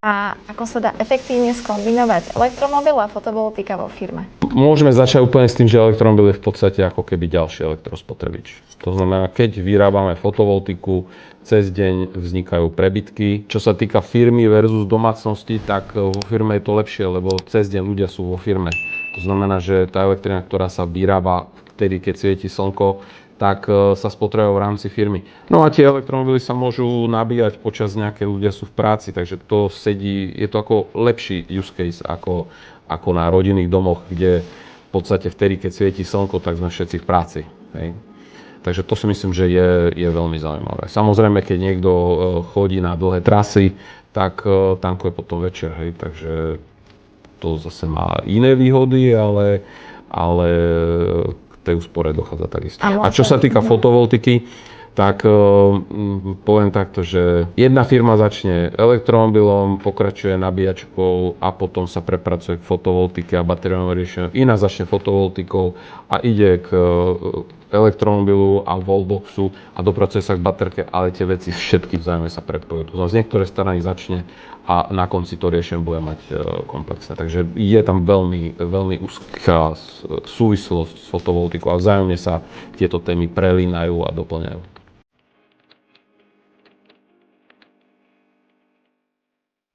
A ako sa dá efektívne skombinovať elektromobil a fotovoltika vo firme? Môžeme začať úplne s tým, že elektromobil je v podstate ako keby ďalší elektrospotrebič. To znamená, keď vyrábame fotovoltiku, cez deň vznikajú prebytky. Čo sa týka firmy versus domácnosti, tak vo firme je to lepšie, lebo cez deň ľudia sú vo firme. To znamená, že tá elektrina, ktorá sa vyrába vtedy, keď svieti slnko, tak sa spotrebuje v rámci firmy. No a tie elektromobily sa môžu nabíjať počas nejaké ľudia sú v práci, takže to sedí, je to ako lepší use case ako na rodinných domoch, kde v podstate vtedy, keď svieti slnko, tak sme všetci v práci. Hej. Takže to si myslím, že je veľmi zaujímavé. Samozrejme, keď niekto chodí na dlhé trasy, tak tankuje potom večer, hej, takže to zase má iné výhody, ale k tej úspore dochádza takisto. A čo sa týka fotovoltiky, tak poviem takto, že jedna firma začne elektromobilom, pokračuje nabíjačkou a potom sa prepracuje k fotovoltike a batériovému riešeniu. Iná začne fotovoltikou a ide k elektromobilu a wallboxu a dopracuje sa k baterke, ale tie veci všetky vzájomne sa prepojujú. To znamená, z niektorej strany začne a na konci to riešenie bude mať komplexné. Takže je tam veľmi úzká súvislosť s fotovoltikou a vzájomne sa tieto témy prelínajú a doplňajú.